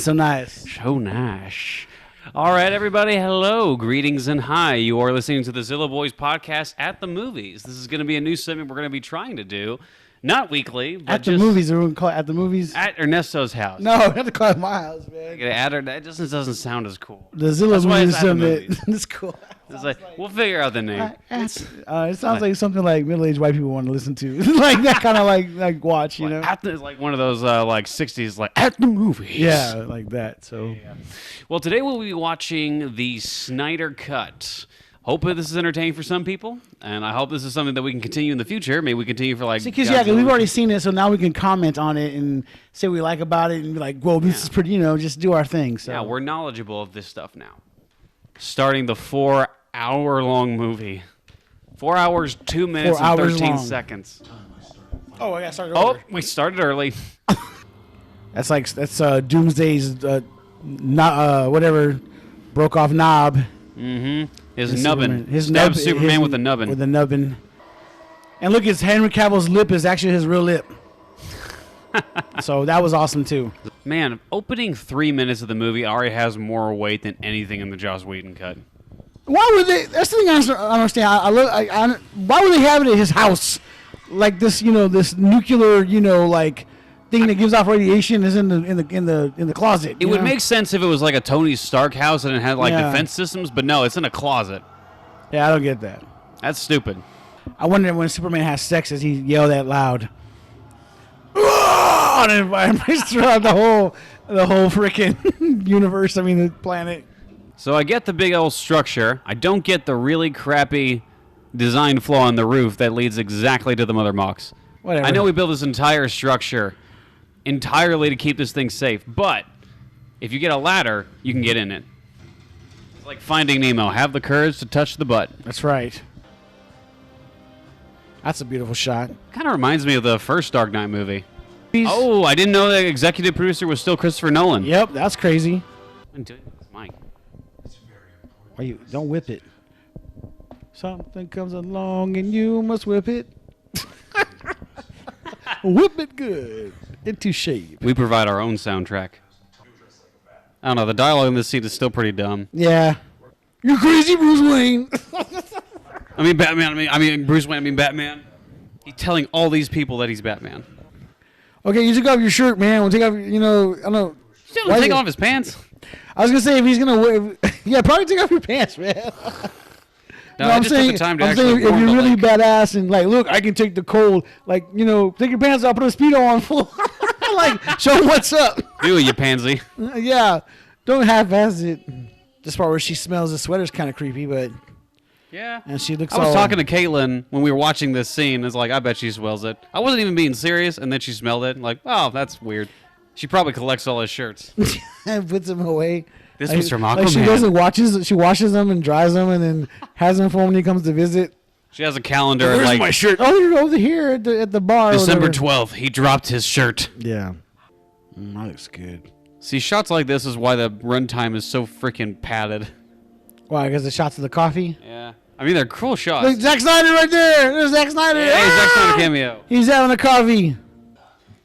So nice. So nice. All right, everybody. Hello. Greetings and hi. You are listening to the Zillow Boys podcast at the movies. This is going to be a new segment we're going to be trying to do. Not weekly, but at the movies. We're going to call it at the movies. At Ernesto's house. No, we have to call it my house, man. That doesn't sound as cool. The Zillow movies. It's cool. It's like, we'll figure out the name. It sounds like something like middle-aged white people want to listen to. Like that kind of like watch, you know? It's like one of those like 60s, like at the movies. Yeah, like that. So, yeah. Well, today we'll be watching the Snyder Cut. Hope this is entertaining for some people, and I hope this is something that we can continue in the future. Maybe we continue for like... Because we've already seen it, so now we can comment on it and say what we like about it and be like, well, this is pretty, just do our thing. So. Yeah, we're knowledgeable of this stuff now. Starting the 4-hour-long movie. 4 hours, 2 minutes, and 13 seconds. Oh, I got started over. We started early. That's Doomsday's whatever broke off knob. Mm-hmm. His nubbin. Stabs Superman with a nubbin. With a nubbin. And look, it's Henry Cavill's lip is actually his real lip. So that was awesome too. Man, opening 3 minutes of the movie already has more weight than anything in the Joss Whedon cut. Why would they? That's the thing I don't understand. Why would they have it at his house? Like this, this nuclear, like thing that gives off radiation is in the closet. It would make sense if it was like a Tony Stark house and it had like defense systems, but no, it's in a closet. Yeah, I don't get that. That's stupid. I wonder when Superman has sex, does he yell that loud? And it vibrates throughout the whole freaking universe. I mean, the planet. So I get the big old structure. I don't get the really crappy design flaw in the roof that leads exactly to the mother box. Whatever. I know we built this entire structure entirely to keep this thing safe, but if you get a ladder, you can get in it. It's like Finding Nemo. Have the courage to touch the butt. That's right. That's a beautiful shot. Kind of reminds me of the first Dark Knight movie. Oh, I didn't know the executive producer was still Christopher Nolan. Yep, that's crazy. I'm doing this, Mike. Why you don't whip it? Something comes along and you must whip it. Whip it good into shape. We provide our own soundtrack. I don't know. The dialogue in this scene is still pretty dumb. Yeah. You're crazy, Bruce Wayne. I mean, Batman. I mean, Bruce Wayne. I mean, Batman. He's telling all these people that he's Batman. Okay, you took off your shirt, man. We'll take off, I don't know. Still take off his pants. I was going to say, if he's going to wear... Yeah, probably take off your pants, man. No, I'm saying, took the time to if you're really badass and, like, look, I can take the cold, like, take your pants off, put a Speedo on, like, show them what's up. Do it, you pansy. Yeah, don't half-ass it. This part where she smells the sweater's kind of creepy, but... Yeah. And she looks I was talking to Caitlin when we were watching this scene. It's like, I bet she smells it. I wasn't even being serious, and then she smelled it. Like, oh, that's weird. She probably collects all his shirts. And puts them away. This was from Aquaman. Like she washes them and dries them and then has them for when he comes to visit. She has a calendar. Where's like, my shirt? Oh, you're over here at the bar. December 12th, he dropped his shirt. Yeah. That looks good. See, shots like this is why the runtime is so freaking padded. Why? Because the shots of the coffee? Yeah. I mean, they're cool shots. Look, Zack Snyder right there. There's Zack Snyder. Yeah, Zack Snyder cameo. He's having a coffee.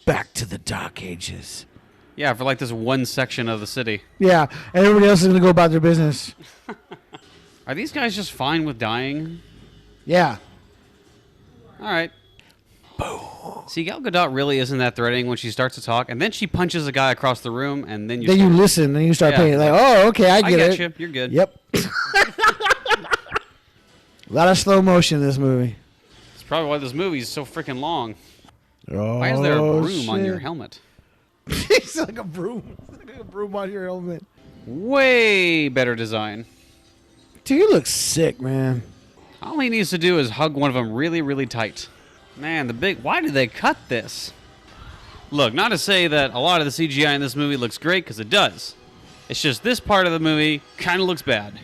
Back to the dark ages. Yeah, for like this one section of the city. Yeah, and everybody else is going to go about their business. Are these guys just fine with dying? Yeah. All right. Boom. See, Gal Gadot really isn't that threatening when she starts to talk, and then she punches a guy across the room, and then you listen, and you start paying. Like, oh, okay, I get it. You. You're good. Yep. A lot of slow motion in this movie. That's probably why this movie is so freaking long. Oh, why is there a broom on your helmet? It's like a broom. It's like a broom on your helmet. Way better design. Dude, he looks sick, man. All he needs to do is hug one of them really, really tight. Man, why did they cut this? Look, not to say that a lot of the CGI in this movie looks great, because it does. It's just this part of the movie kind of looks bad.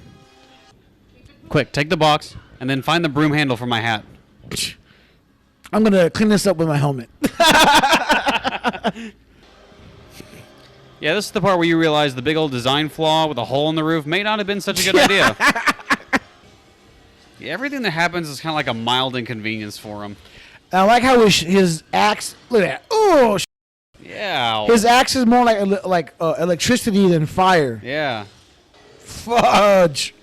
Quick, take the box, and then find the broom handle for my hat. I'm going to clean this up with my helmet. Yeah, this is the part where you realize the big old design flaw with a hole in the roof may not have been such a good idea. Yeah, everything that happens is kind of like a mild inconvenience for him. I like how his axe... Look at that. Oh, Yeah. His axe is more like electricity than fire. Yeah. Fudge.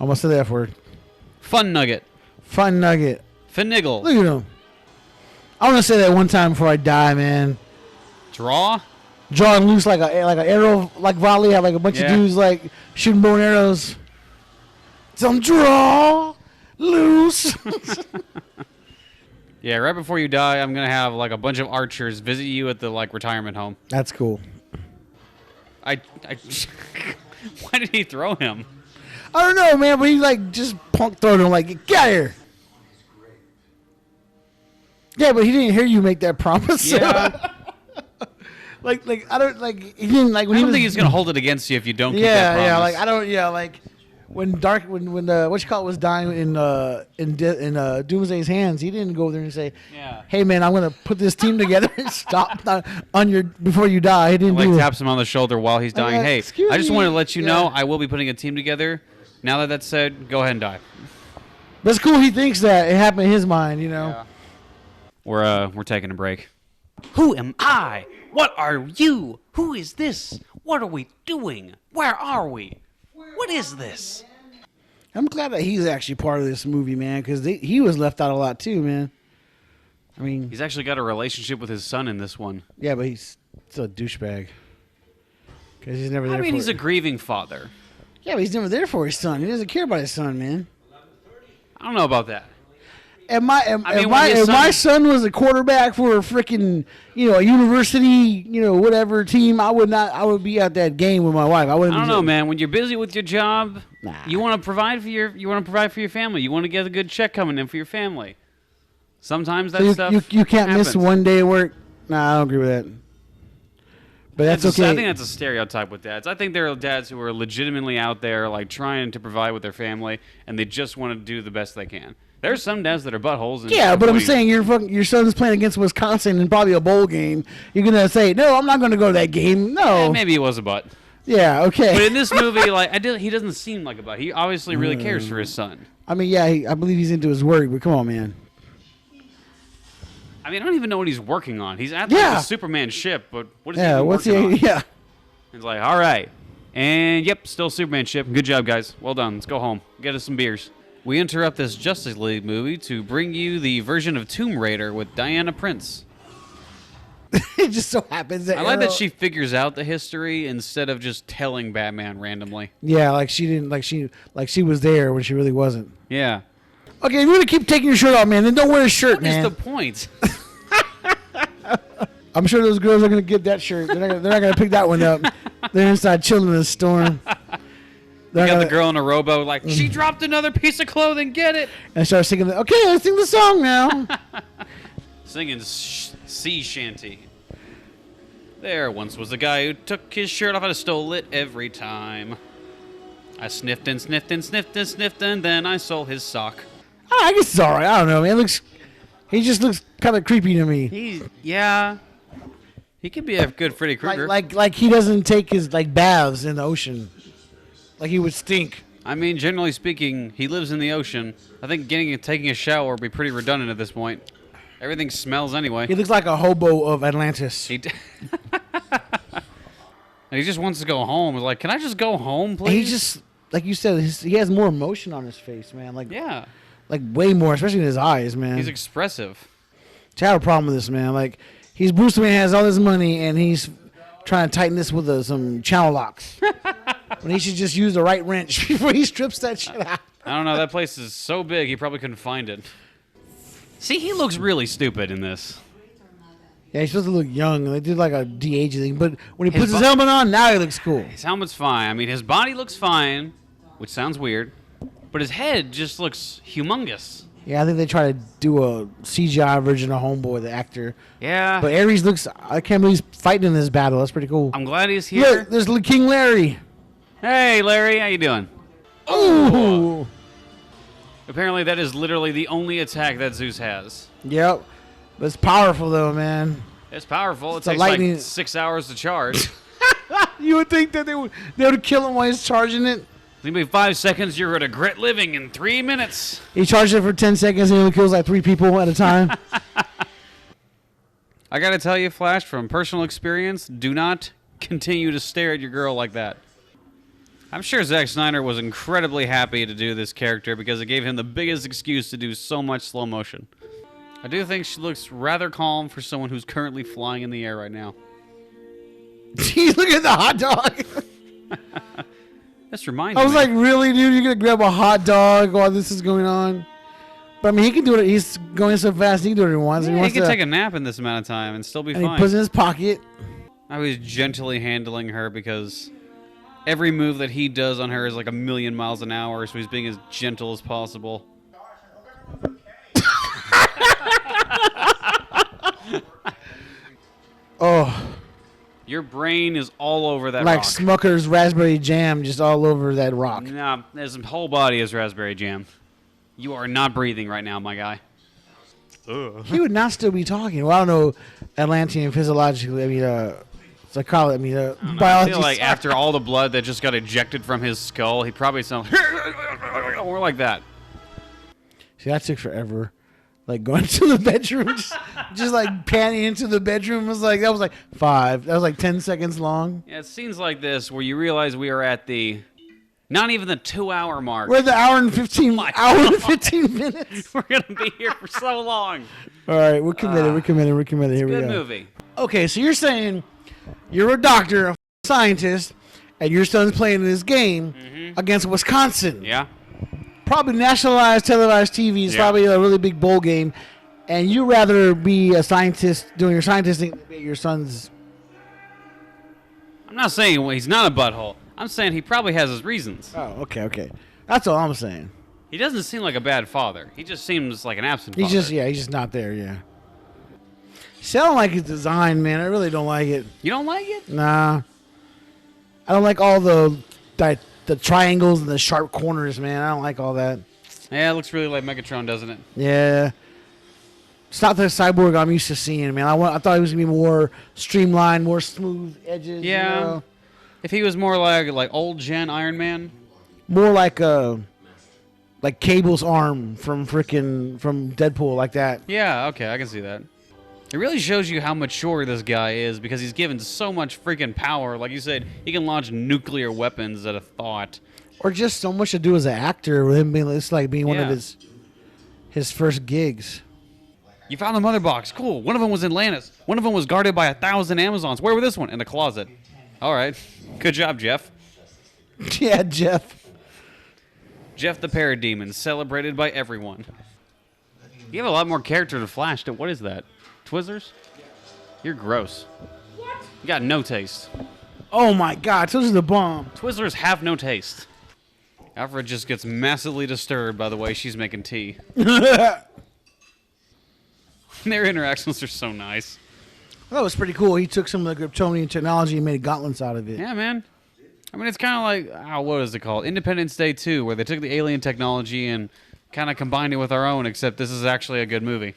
I almost said the F word. Fun nugget. Fun nugget. Finiggle. Look at him. I want to say that one time before I die, man. Draw. Drawing loose like an arrow, like volley. Have like a bunch of dudes like shooting bow and arrows. Some draw loose. Yeah, right before you die, I'm gonna have like a bunch of archers visit you at the like retirement home. That's cool. I Why did he throw him? I don't know, man, but he like just punk throwed him like, get out of here. Yeah, but he didn't hear you make that promise. Yeah. like I don't like he didn't like when I he don't was, think he's gonna hold it against you if you don't keep that promise. Yeah, like I don't like when what you call it was dying in Doomsday's hands, he didn't go over there and say, "Hey man, I'm gonna put this team together and stop on your before you die." He didn't like do taps him on the shoulder while he's dying. Hey, I just wanted to let you know I will be putting a team together. Now that that's said, go ahead and die. But it's cool. He thinks that it happened in his mind, you know. Yeah. We're taking a break. Who am I? What are you? Who is this? What are we doing? Where are we? What is this? I'm glad that he's actually part of this movie, man, because he was left out a lot too, man. I mean, he's actually got a relationship with his son in this one. Yeah, but he's still a douchebag because he's never there. I mean, he's a grieving father. Yeah, but he's never there for his son. He doesn't care about his son, man. I don't know about that. If my son was a quarterback for a freaking, a university, whatever team, I would be at that game with my wife. I don't know, man. When you're busy with your job, you want to provide for your family. You want to get a good check coming in for your family. Sometimes that stuff you can't happens. miss one day of work. Nah, I don't agree with that. But that's okay. I think that's a stereotype with dads. I think there are dads who are legitimately out there like trying to provide with their family, and they just want to do the best they can. There's some dads that are buttholes. Yeah, but I'm saying your son's playing against Wisconsin in probably a bowl game. You're gonna say, no, I'm not gonna go to that game. No, maybe it was a butt. Yeah, okay. But in this movie, he doesn't seem like a butt. He obviously really cares for his son. I mean, yeah, I believe he's into his work, but come on, man. I mean, I don't even know what he's working on. He's at the Superman ship, but what is he working on? Yeah. It's like, all right. And, still Superman ship. Good job, guys. Well done. Let's go home. Get us some beers. We interrupt this Justice League movie to bring you the version of Tomb Raider with Diana Prince. It just so happens that I like that she figures out the history instead of just telling Batman randomly. Yeah, like she didn't, like she was there when she really wasn't. Yeah. Okay, if you're gonna keep taking your shirt off, man, then don't wear a shirt, man. What is the point? I'm sure those girls are gonna get that shirt. They're not gonna pick that one up. They're inside chilling in the storm. You got the girl in a rowboat like, she dropped another piece of clothing, get it. And start singing, okay, let's sing the song now. Singing sea shanty. There once was a guy who took his shirt off and stole it every time. I sniffed and sniffed and sniffed and sniffed and then I stole his sock. Oh, I guess it's all right. I don't know, man. He just looks kind of creepy to me. He could be a good Freddy Krueger. Like he doesn't take his baths in the ocean. Like he would stink. I mean, generally speaking, he lives in the ocean. I think taking a shower would be pretty redundant at this point. Everything smells anyway. He looks like a hobo of Atlantis. And he just wants to go home. He's like, can I just go home, please? And he just, like you said, he has more emotion on his face, man. Like way more, especially in his eyes, man. He's expressive. I have a problem with this, man. Like, he's Bruce Wayne, has all this money, and he's trying to tighten this with some channel locks. When he should just use the right wrench before he strips that shit out. I don't know. That place is so big, he probably couldn't find it. See, he looks really stupid in this. Yeah, he's supposed to look young. They did like a de-age thing, but when he puts his helmet on, now he looks cool. His helmet's fine. I mean, his body looks fine, which sounds weird, but his head just looks humongous. Yeah, I think they try to do a CGI version of Homeboy, the actor. Yeah. But Ares looks, I can't believe he's fighting in this battle. That's pretty cool. I'm glad he's here. Look, there's King Larry. Hey, Larry, how you doing? Ooh. Apparently, that is literally the only attack that Zeus has. Yep. But it's powerful, though, man. It's powerful. It takes like 6 hours to charge. You would think that they would kill him while he's charging it? It's going to be 5 seconds. You're going to regret living in 3 minutes. He charges it for 10 seconds and he only kills like 3 people at a time. I gotta tell you, Flash, from personal experience, do not continue to stare at your girl like that. I'm sure Zack Snyder was incredibly happy to do this character because it gave him the biggest excuse to do so much slow motion. I do think she looks rather calm for someone who's currently flying in the air right now. Look at the hot dog. This reminds me. I was like, really, dude? You're going to grab a hot dog while this is going on? But I mean, he can do it. He's going so fast, he can do it if he wants. Yeah, he can take a nap in this amount of time and still be fine. He puts it in his pocket. I was gently handling her because every move that he does on her is like 1,000,000 miles an hour, so he's being as gentle as possible. Oh. Your brain is all over that like rock. Smucker's raspberry jam just all over that rock. Nah, his whole body is raspberry jam. You are not breathing right now, my guy. Ugh. He would not still be talking. Well, I don't know Atlantean physiologically. I mean, psychology. Biology. I feel like after all the blood that just got ejected from his skull, he probably sounds more like that. See, that took forever. Like going to the bedroom, just like panning into the bedroom that was like 5. That was like 10 seconds long. Yeah, it's scenes like this where you realize we are at the, not even the 2-hour mark. We're at the hour and 15 minutes. We're gonna be here for so long. All right, we're committed. We're committed. Here we go. Good movie. Okay, so you're saying you're a doctor, a scientist, and your son's playing this game against Wisconsin. Yeah. Probably nationalized, televised TV. It's probably a really big bowl game. And you rather be a scientist doing your scientisting than be your son's... I'm not saying he's not a butthole. I'm saying he probably has his reasons. Oh, okay. That's all I'm saying. He doesn't seem like a bad father. He just seems like an absent father. He's just not there, yeah. See, I don't like his design, man. I really don't like it. You don't like it? Nah. I don't like all the triangles and the sharp corners, man. I don't like all that. Yeah, it looks really like Megatron, doesn't it? Yeah. It's not the cyborg I'm used to seeing, man. I thought it was going to be more streamlined, more smooth edges. Yeah. You know? If he was more like old gen Iron Man. More like Cable's arm from Deadpool, like that. Yeah, okay, I can see that. It really shows you how mature this guy is because he's given so much freaking power. Like you said, he can launch nuclear weapons at a thought. Or just so much to do as an actor with him being, it's like being one of his first gigs. You found the mother box. Cool. One of them was in Lannis. One of them was guarded by 1,000 Amazons. Where was this one? In the closet. All right. Good job, Jeff. Yeah, Jeff. Jeff the Parademon, celebrated by everyone. You have a lot more character to Flash. What is that? Twizzlers? You're gross. What? You got no taste. Oh my God, those are the bomb. Twizzlers have no taste. Alfred just gets massively disturbed by the way she's making tea. Their interactions are so nice. That was pretty cool. He took some of the Kryptonian technology and made gauntlets out of it. Yeah, man. I mean, it's kind of like, what is it called? Independence Day 2, where they took the alien technology and kind of combined it with our own, except this is actually a good movie.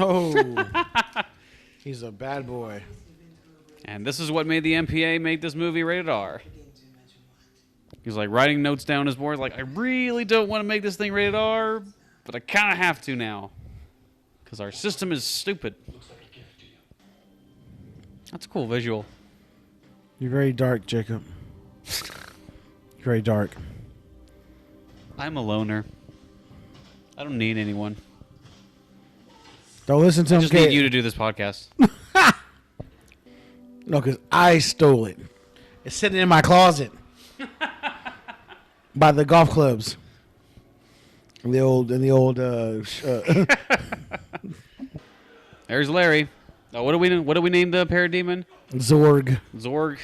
Oh. He's a bad boy. And this is what made the MPA make this movie rated R. He's like writing notes down his board, like, I really don't want to make this thing rated R, but I kind of have to now. Because our system is stupid. That's a cool visual. You're very dark, Jacob. You're very dark. I'm a loner. I don't need anyone. Don't listen to him. I just need you to do this podcast. No, because I stole it. It's sitting in my closet. By the golf clubs. There's Larry. Oh, what do we name the parademon? Zorg. Zorg.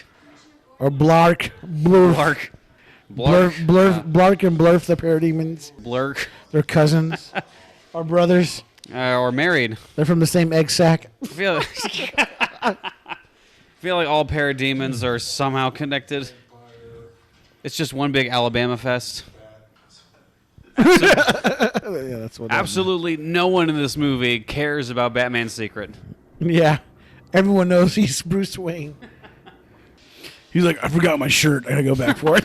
Or Blark. Blurf. Blark and Blurf, the parademons. Blurk. They're cousins. Or brothers. Or married. They're from the same egg sack. I feel like all parademons are somehow connected. It's just one big Alabama fest. Yeah, that's what. Absolutely no one in this movie cares about Batman's secret. Yeah. Everyone knows he's Bruce Wayne. He's like, I forgot my shirt. I gotta go back for it.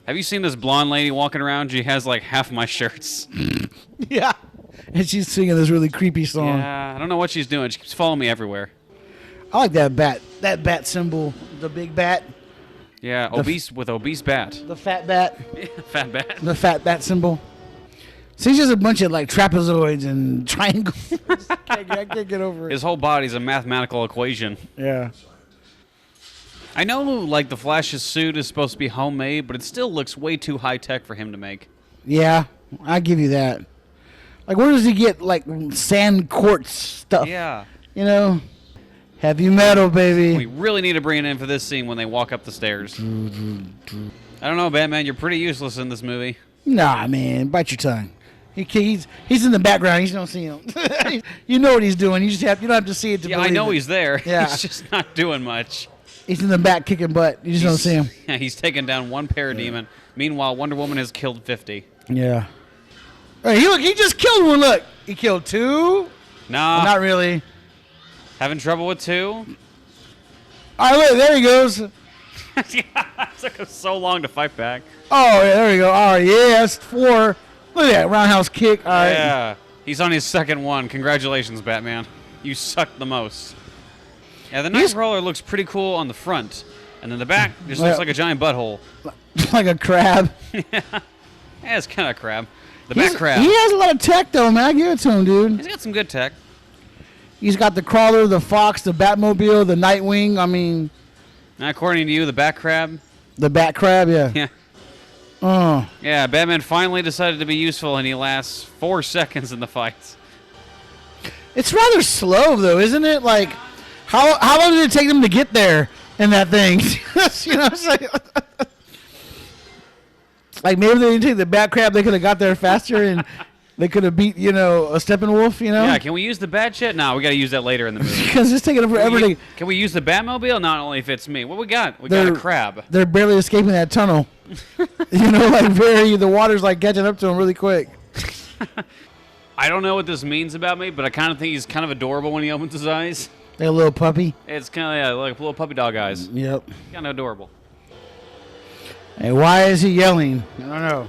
Have you seen this blonde lady walking around? She has like half my shirts. Yeah. And she's singing this really creepy song. Yeah, I don't know what she's doing. She keeps following me everywhere. I like that bat. That bat symbol. The big bat. Yeah, obese bat. The fat bat. Yeah, fat bat. The fat bat symbol. See, it's just a bunch of like trapezoids and triangles. I can't get over it. His whole body's a mathematical equation. Yeah. I know, like, the Flash's suit is supposed to be homemade, but it still looks way too high-tech for him to make. Yeah, I give you that. Like, where does he get, like, sand quartz stuff? Yeah. You know? Heavy metal, baby. We really need to bring it in for this scene when they walk up the stairs. I don't know, Batman. You're pretty useless in this movie. Nah, man. Bite your tongue. He's in the background. You don't see him. You know what he's doing. You don't have to see it to believe I know it. he's there. Yeah. He's just not doing much. He's in the back kicking butt. You just don't see him. Yeah, he's taken down one parademon. Meanwhile, Wonder Woman has killed 50. Yeah. Hey, look, he just killed one. Look, he killed two. Nah. Well, not really. Having trouble with 2? All right, look, there he goes. Yeah, it took him so long to fight back. Oh, yeah, there you go. All right, yeah, that's 4. Look at that roundhouse kick. All right. Yeah, he's on his second one. Congratulations, Batman. You sucked the most. Yeah, the Nightcrawler looks pretty cool on the front, and then the back just looks like a giant butthole. Like a crab. Yeah, it's kind of a crab. The back crab. He has a lot of tech, though, man. I give it to him, dude. He's got some good tech. He's got the crawler, the fox, the Batmobile, the Nightwing. I mean... Now, according to you, the back crab? The bat crab, yeah. Yeah. Oh. Yeah, Batman finally decided to be useful, and he lasts 4 seconds in the fight. It's rather slow, though, isn't it? Like, how long did it take them to get there in that thing? You know what I'm saying? Like, maybe they didn't take the bat crab. They could have got there faster, and they could have beat, a Steppenwolf, Yeah, can we use the bat jet? No, we got to use that later in the movie. Because it's taking them forever to... Can we use the Batmobile? Not only if it's me. What we got? We got a crab. They're barely escaping that tunnel. The water's, like, catching up to them really quick. I don't know what this means about me, but I kind of think he's kind of adorable when he opens his eyes. Like a little puppy. It's kind of like little puppy dog eyes. Yep. Kind of adorable. Hey, why is he yelling? I don't know.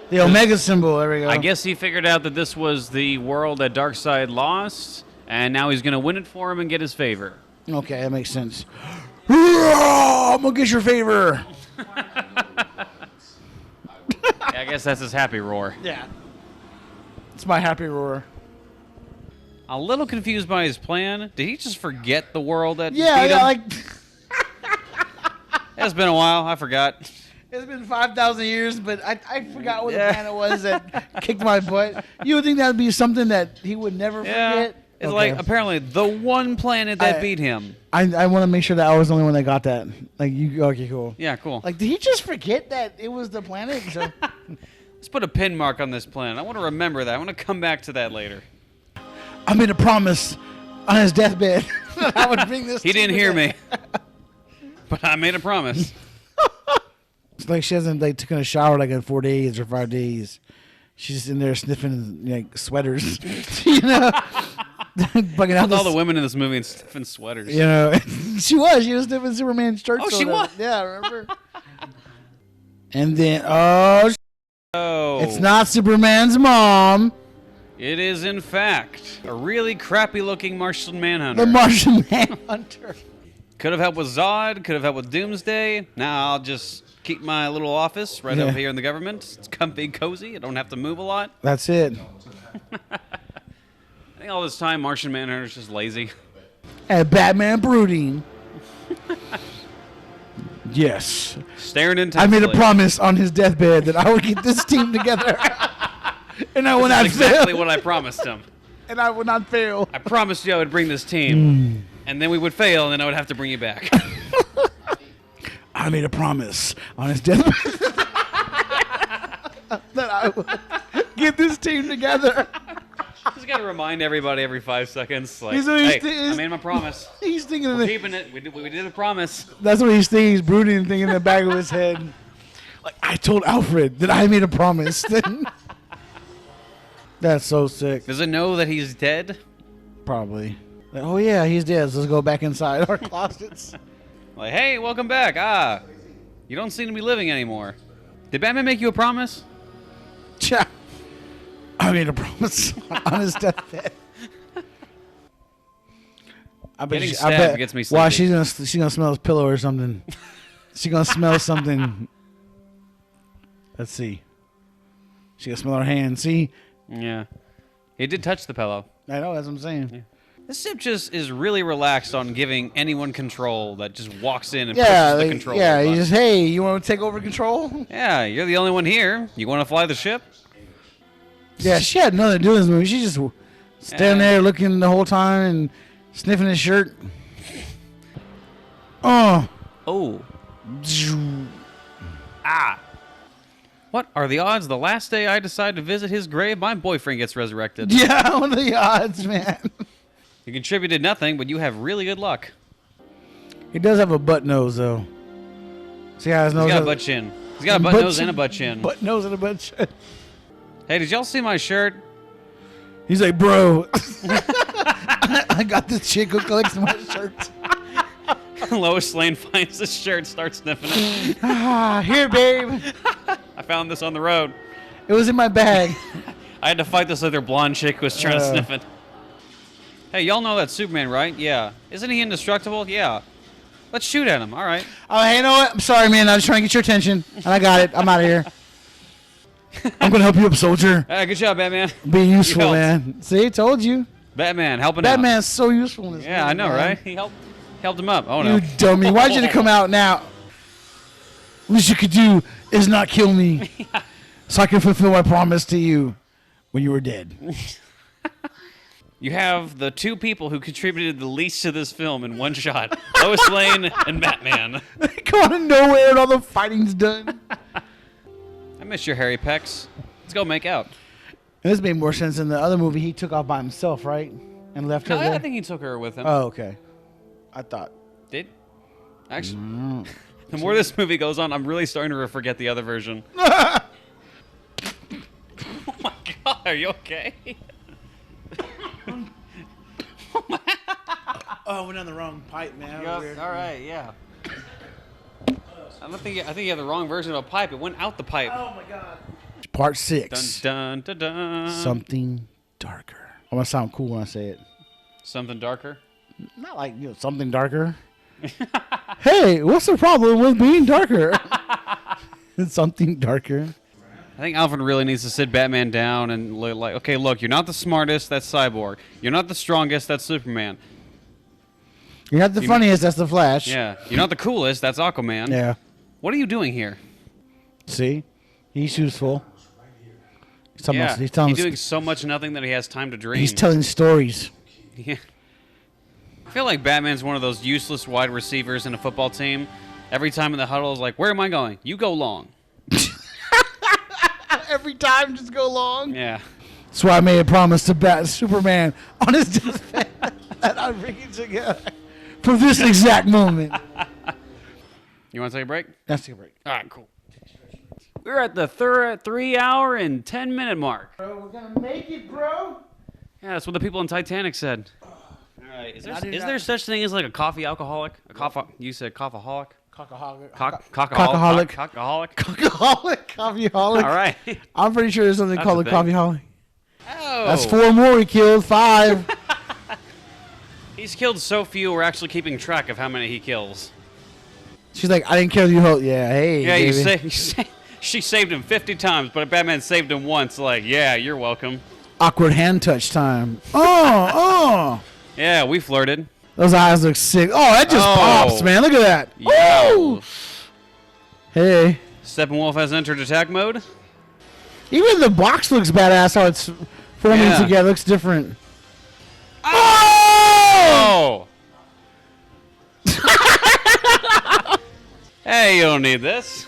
The Omega symbol, there we go. I guess he figured out that this was the world that Darkseid lost, and now he's going to win it for him and get his favor. Okay, that makes sense. I'm going to get your favor. Yeah, I guess that's his happy roar. Yeah. It's my happy roar. A little confused by his plan. Did he just forget the world that beat Yeah, him? like... It's been a while. I forgot. It's been 5,000 years, but I forgot what the planet was that kicked my butt. You would think that would be something that he would never forget? It's like apparently the one planet that beat him. I want to make sure that I was the only one that got that. Like, okay, cool. Yeah, cool. Like, did he just forget that it was the planet? So, Let's put a pin mark on this planet. I want to remember that. I want to come back to that later. I made a promise on his deathbed that I would bring this. He didn't hear me, but I made a promise. It's like she hasn't taken a shower like in 4 days or 5 days. She's just in there sniffing like sweaters, bugging out all the women in this movie in sniffing sweaters. She was sniffing Superman's shirt. Oh, she was. Yeah, remember? And then it's not Superman's mom. It is in fact a really crappy-looking Martian Manhunter. The Martian Manhunter. Could have helped with Zod. Could have helped with Doomsday. Now I'll just keep my little office right up here in the government. It's comfy, cozy. I don't have to move a lot. That's it. I think all this time Martian Manhunter's just lazy. And Batman brooding. Yes. Staring intensely. I made a promise on his deathbed that I would get this team together. And I would not fail. Exactly what I promised him. And I would not fail. I promised you I would bring this team. And then we would fail, and then I would have to bring you back. I made a promise on his deathbed that I would get this team together. Just got to remind everybody every 5 seconds. Like, I made my promise. He's thinking We're keeping it. We did a promise. That's what he's thinking. He's brooding and thinking in the back of his head. Like, I told Alfred that I made a promise. That's so sick. Does it know that he's dead? Probably. Like, oh, yeah, he's dead. So let's go back inside our closets. Like, hey, welcome back. You don't seem to be living anymore. Did Batman make you a promise? Yeah. I made a promise on his deathbed. Getting stabbed gets me sleepy. Wow, she's gonna smell his pillow or something. She's gonna smell something. Let's see. She gonna smell her hand. See? Yeah. He did touch the pillow. I know, that's what I'm saying. Yeah. This ship just is really relaxed on giving anyone control that just walks in and pushes the control. Yeah, you just, hey, you want to take over control? Yeah, you're the only one here. You want to fly the ship? Yeah, she had nothing to do with this movie. She just standing there looking the whole time and sniffing his shirt. Oh. Ah. What are the odds the last day I decide to visit his grave, my boyfriend gets resurrected? Yeah, what are the odds, man? You contributed nothing, but you have really good luck. He does have a butt nose, though. See how his nose? He's got a butt chin. He's got a butt nose and a butt chin. Butt nose and a butt chin. Hey, did y'all see my shirt? He's like, bro, I got this chick who collects my shirts. Lois Lane finds this shirt, starts sniffing it. Here, babe. I found this on the road. It was in my bag. I had to fight this other blonde chick who was trying to sniff it. Hey, y'all know that's Superman, right? Yeah. Isn't he indestructible? Yeah. Let's shoot at him. All right. Oh, hey, you know what? I'm sorry, man. I was trying to get your attention, and I got it. I'm out of here. I'm going to help you up, soldier. Good job, Batman. Be useful, man. See, told you. Batman, helping out. Batman's so useful in this movie, I know, man. right? He helped him up. Oh, no. You dummy. Why'd you come out now? Least you could do is not kill me so I can fulfill my promise to you when you were dead. You have the two people who contributed the least to this film in one shot. Lois Lane and Batman. They come out of nowhere and all the fighting's done. I miss your hairy pecs. Let's go make out. And this made more sense than the other movie he took off by himself, right? And left her there? I think he took her with him. Oh, okay. I thought. Did? Actually, the more this movie goes on, I'm really starting to forget the other version. Oh my God, are you okay? Oh, we're down the wrong pipe, man. Yep. All right, yeah. I think you have the wrong version of a pipe. It went out the pipe. Oh my God. Part 6. Dun dun dun dun. Something darker. I'm gonna sound cool when I say it. Something darker? Not like, something darker. Hey, what's the problem with being darker? Something darker. I think Alfred really needs to sit Batman down and like, okay, look, you're not the smartest, that's Cyborg. You're not the strongest, that's Superman. You're not the funniest, that's the Flash. Yeah. You're not the coolest, that's Aquaman. Yeah. What are you doing here? See? He's useful. He's doing so much nothing that he has time to dream. He's telling stories. Yeah. I feel like Batman's one of those useless wide receivers in a football team. Every time in the huddle is like, where am I going? You go long. Every time, just go long. Yeah. That's why I made a promise to Superman on his deathbed that I'd bring it together for this exact moment. You want to take a break? Let's take a break. All right, cool. We're at the 3 hour and 10 minute mark. Bro, we're gonna make it, bro. Yeah, that's what the people in Titanic said. All right, is there such thing as like a coffee alcoholic? You said coffeeholic? Cockaholic. Cockaholic. Coffeeholic. All right. I'm pretty sure there's something called a coffeeholic. Oh. That's 4 more he killed. 5. He's killed so few, we're actually keeping track of how many he kills. She's like, I didn't kill you. Yeah, hey. Yeah, baby. She saved him 50 times, but Batman saved him once. Like, yeah, you're welcome. Awkward hand touch time. Oh. Yeah, we flirted. Those eyes look sick. Oh, that just pops, man. Look at that. Yeah. Ooh. Hey. Steppenwolf has entered attack mode. Even the box looks badass. How it's forming together. Looks different. Oh! Hey, you don't need this.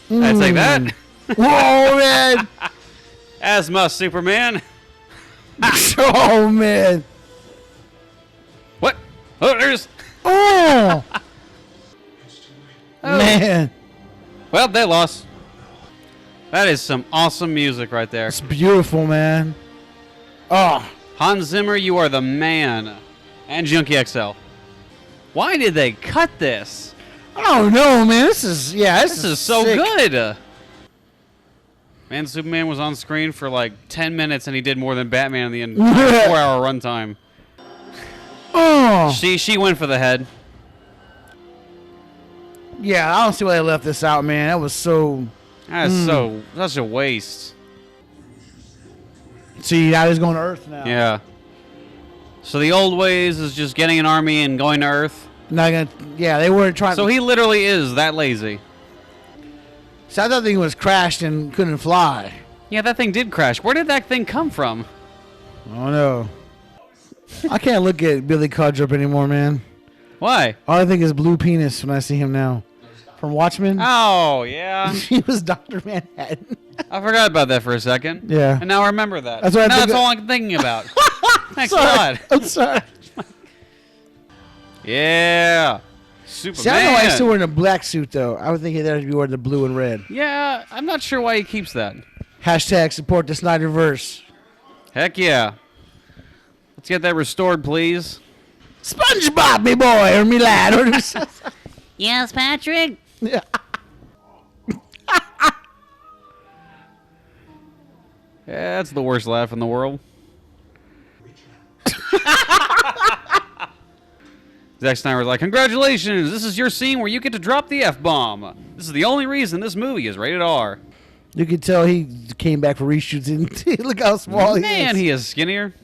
I take that. Whoa, man. As must Superman. Oh, man. What? Oh, there's... Oh. Man. Well, they lost. That is some awesome music right there. It's beautiful, man. Oh. Hans Zimmer, you are the man. And Junkie XL. Why did they cut this? I don't know, man. This is so sick. good. Man, Superman was on screen for like 10 minutes, and he did more than Batman in the entire 4-hour runtime. Oh. She went for the head. Yeah, I don't see why they left this out, man. That was so... That's such a waste. See, now he's going to Earth now. Yeah. So the old ways is just getting an army and going to Earth. Not gonna. Yeah, they weren't trying. So he literally is that lazy. So I thought the thing was crashed and couldn't fly. Yeah, that thing did crash. Where did that thing come from? I don't know. I can't look at Billy Cudrup anymore, man. Why? All I think is blue penis when I see him now. From Watchmen. Oh, yeah. He was Dr. Manhattan. I forgot about that for a second. Yeah. And now I remember that. That's what That's all I'm thinking about. Thanks sorry. God. I'm sorry. Yeah. Superman. See, I know why he's still wearing a black suit, though. I would think he'd have to be wearing the blue and red. Yeah, I'm not sure why he keeps that. Hashtag support the Snyderverse. Heck yeah. Let's get that restored, please. SpongeBob, me boy, or me lad. Or Yes, Patrick? yeah. Yeah, that's the worst laugh in the world. Zack Snyder was like, congratulations, this is your scene where you get to drop the F-bomb. This is the only reason this movie is rated R. You can tell he came back for reshoots and look how small he is. Man, he is skinnier.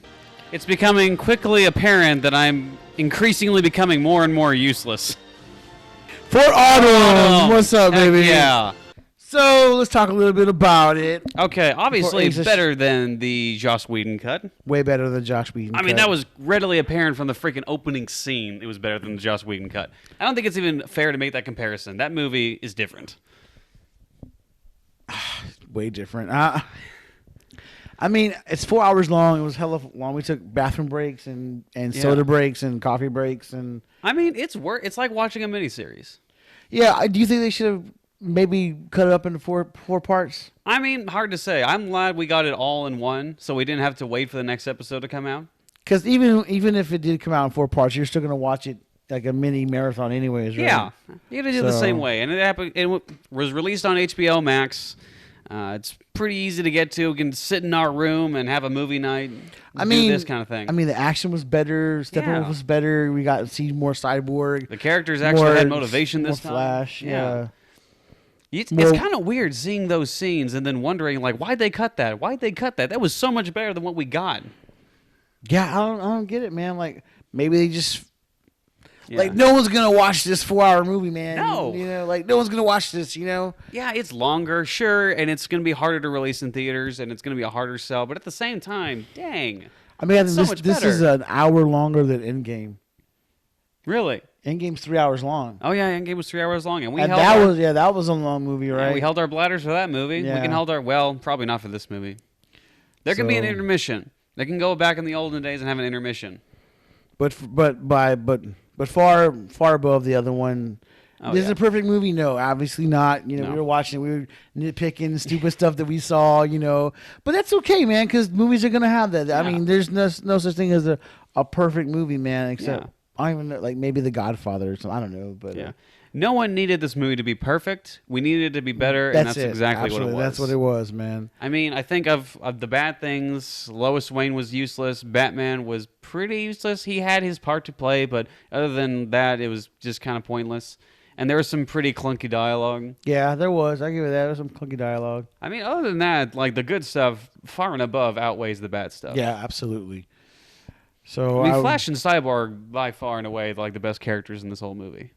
It's becoming quickly apparent that I'm increasingly becoming more and more useless. Fort Autumn. What's up, Heck baby? yeah. So let's talk a little bit about it. Okay, obviously For- better than the Joss Whedon cut. Way better than Josh Whedon. I mean, cut. that was readily apparent from the freaking opening scene. It was better than the Joss Whedon cut. I don't think it's even fair to make that comparison. That movie is different. way different. I mean, it's 4 hours long. It was hella long. We took bathroom breaks and soda breaks and coffee breaks and. I mean, it's like watching a miniseries. Yeah, do you think they should have maybe cut it up into four parts? I mean, hard to say. I'm glad we got it all in one, so we didn't have to wait for the next episode to come out. Because even if it did come out in 4 parts, you're still gonna watch it like a mini marathon, anyways, right? Yeah, you're gonna do the same way, and it happened. It was released on HBO Max. It's pretty easy to get to. We can sit in our room and have a movie night. Do this kind of thing. I mean, the action was better. Steppenwolf was better. We got to see more Cyborg. The characters actually had motivation this time. Flash, yeah. It's kind of weird seeing those scenes and then wondering, like, why'd they cut that? Why'd they cut that? That was so much better than what we got. Yeah, I don't get it, man. Like, maybe they just... Yeah. Like, no one's going to watch this 4-hour movie, man. No. You know, like, no one's going to watch this, you know? Yeah, it's longer, sure, and it's going to be harder to release in theaters, and it's going to be a harder sell, but at the same time, dang. I mean, it's so much this better. is an hour longer than Endgame. Really? Endgame's 3 hours long. Oh, yeah, Endgame was 3 hours long, and that was a long movie, right? Yeah, we held our bladders for that movie. Yeah. We can hold our, well, probably not for this movie. There can be an intermission. They can go back in the olden days and have an intermission. But far above the other one. Oh, This is a perfect movie? No, obviously not. You know, No. we were watching, we were nitpicking stupid stuff that we saw, you know. But that's okay, man, because movies are going to have that. Yeah. I mean, there's no such thing as a perfect movie, man, except, Yeah. I don't even know, like maybe The Godfather or something. I don't know. But Yeah. No one needed this movie to be perfect. We needed it to be better, and that's exactly Absolutely. what it was. That's what it was, man. I mean, I think of the bad things, Lois Wayne was useless. Batman was pretty useless. He had his part to play, but other than that, it was just kind of pointless. And there was some pretty clunky dialogue. Yeah, there was. I give it that. There was some clunky dialogue. I mean, other than that, like, the good stuff far and above outweighs the bad stuff. Yeah, absolutely. So I mean, Flash and Cyborg, by far and away, like the best characters in this whole movie.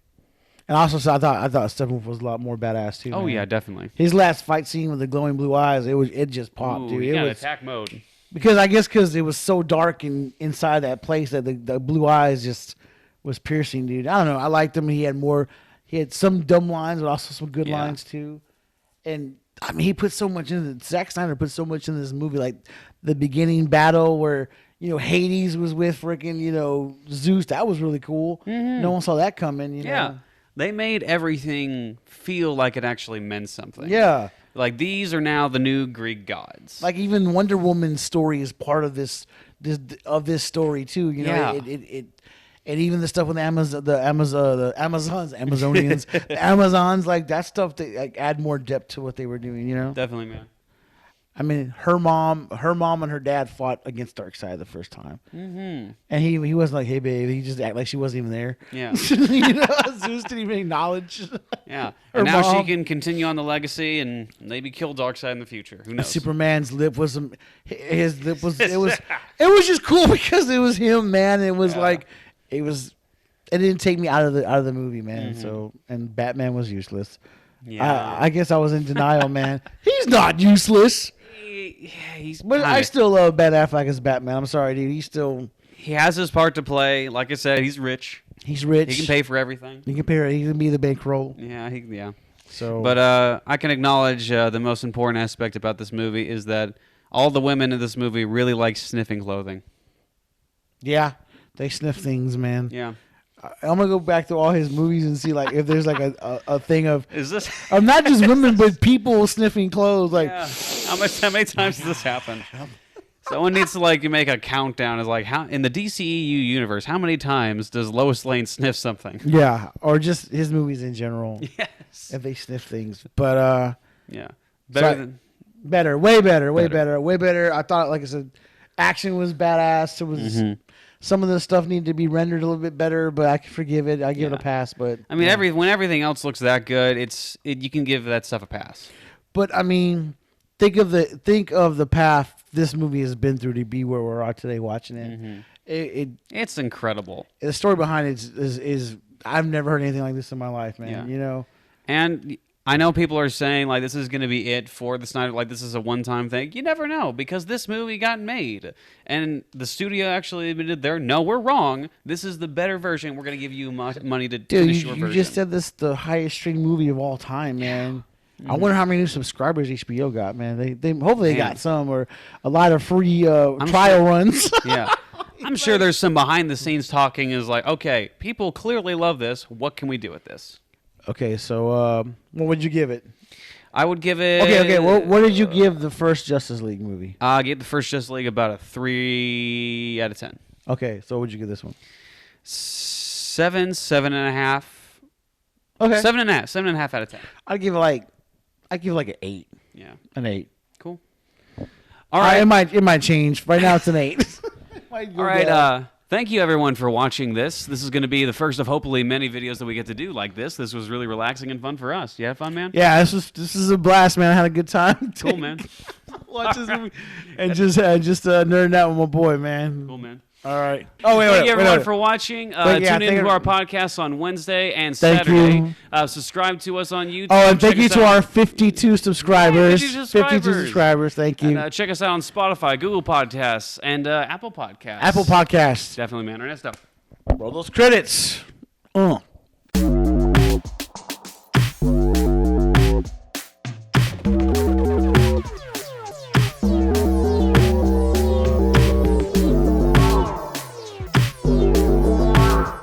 And also, I thought Steppenwolf was a lot more badass too. Oh, man. yeah, definitely. His last fight scene with the glowing blue eyes, it just popped, Ooh, dude. he It got was attack mode. because it was so dark inside that place that the blue eyes just was piercing, dude. I don't know. I liked him. He had some dumb lines, but also some good lines too. And I mean, Zack Snyder put so much in this movie, like the beginning battle where, you know, Hades was with freaking, you know, Zeus. That was really cool. Mm-hmm. No one saw that coming, you know. Yeah. They made everything feel like it actually meant something. Yeah. Like, these are now the new Greek gods. Like, even Wonder Woman's story is part of this story too. You know, Yeah. and even the stuff with the Amazonians, the Amazons, like that stuff, they like add more depth to what they were doing. You know, Definitely, man. I mean, her mom and her dad fought against Darkseid the first time, and he wasn't like, "Hey, babe." He just acted like she wasn't even there. Yeah. Zeus didn't even acknowledge. Yeah, Her and now she mom. can continue on the legacy and maybe kill Darkseid in the future. Who knows? Superman's lip was his lip was it was just cool because it was him, man. It was like it didn't take me out of the movie, man. So and Batman was useless. Yeah, I guess I was in denial, man. He's not useless. he's. But I still love Ben Affleck as Batman. I'm sorry, dude. He has his part to play. Like I said, he's rich. He's rich. He can pay for everything. He can be the bankroll. Yeah. So, But I can acknowledge the most important aspect about this movie is that all the women in this movie really like sniffing clothing. yeah, they sniff things, man. Yeah. I'm gonna go back to all his movies and see like if there's like a thing of not just women but people sniffing clothes. Like, yeah. How many times does this happen? Someone needs to like make a countdown. Is like how in the DCEU universe, how many times does Lois Lane sniff something? yeah, or just his movies in general. Yes. If they sniff things, but Yeah. way better. I thought, like I said, action was badass. It was some of the stuff needed to be rendered a little bit better, but I can forgive it. I give it a pass. But I mean, when everything else looks that good, you can give that stuff a pass. But I mean, think of the path this movie has been through to be where we're at today watching it. It's incredible. The story behind it is I've never heard anything like this in my life, man. Yeah. You know, and I know people are saying like this is going to be it for the Snyder, like this is a one-time thing. You never know because this movie got made, and the studio actually admitted no, we're wrong. This is the better version. We're going to give you money to finish your version. You just said this the highest streamed movie of all time, man. I wonder how many new subscribers HBO got, man. They hopefully they got some or a lot of free trial runs. Yeah. I'm sure there's some behind the scenes talking is like, okay, people clearly love this. What can we do with this? Okay, so what would you give it? I would give it... Okay, what did you give the first Justice League movie? I gave the first Justice League about a 3 out of 10. Okay, so what would you give this one? 7.5. Okay. 7.5 out of 10. I'd give it like an 8. Yeah. An 8. Cool. All right. It might change. Right now it's an 8. All right. Thank you, everyone, for watching this. This is going to be the first of hopefully many videos that we get to do like this. This was really relaxing and fun for us. You had fun, man? Yeah, this is a blast, man. I had a good time. Cool, man. Watch this movie and just nerding out with my boy, man. Cool, man. All right. Oh, wait, Thank you, everyone, for watching. Tune into our podcast on Wednesday and Saturday. Subscribe to us on YouTube. Oh, and thank you to our 52 subscribers. 52 subscribers. Thank you. And, check us out on Spotify, Google Podcasts, and Apple Podcasts. Apple Podcasts. Definitely, man. Ernesto. Roll those credits.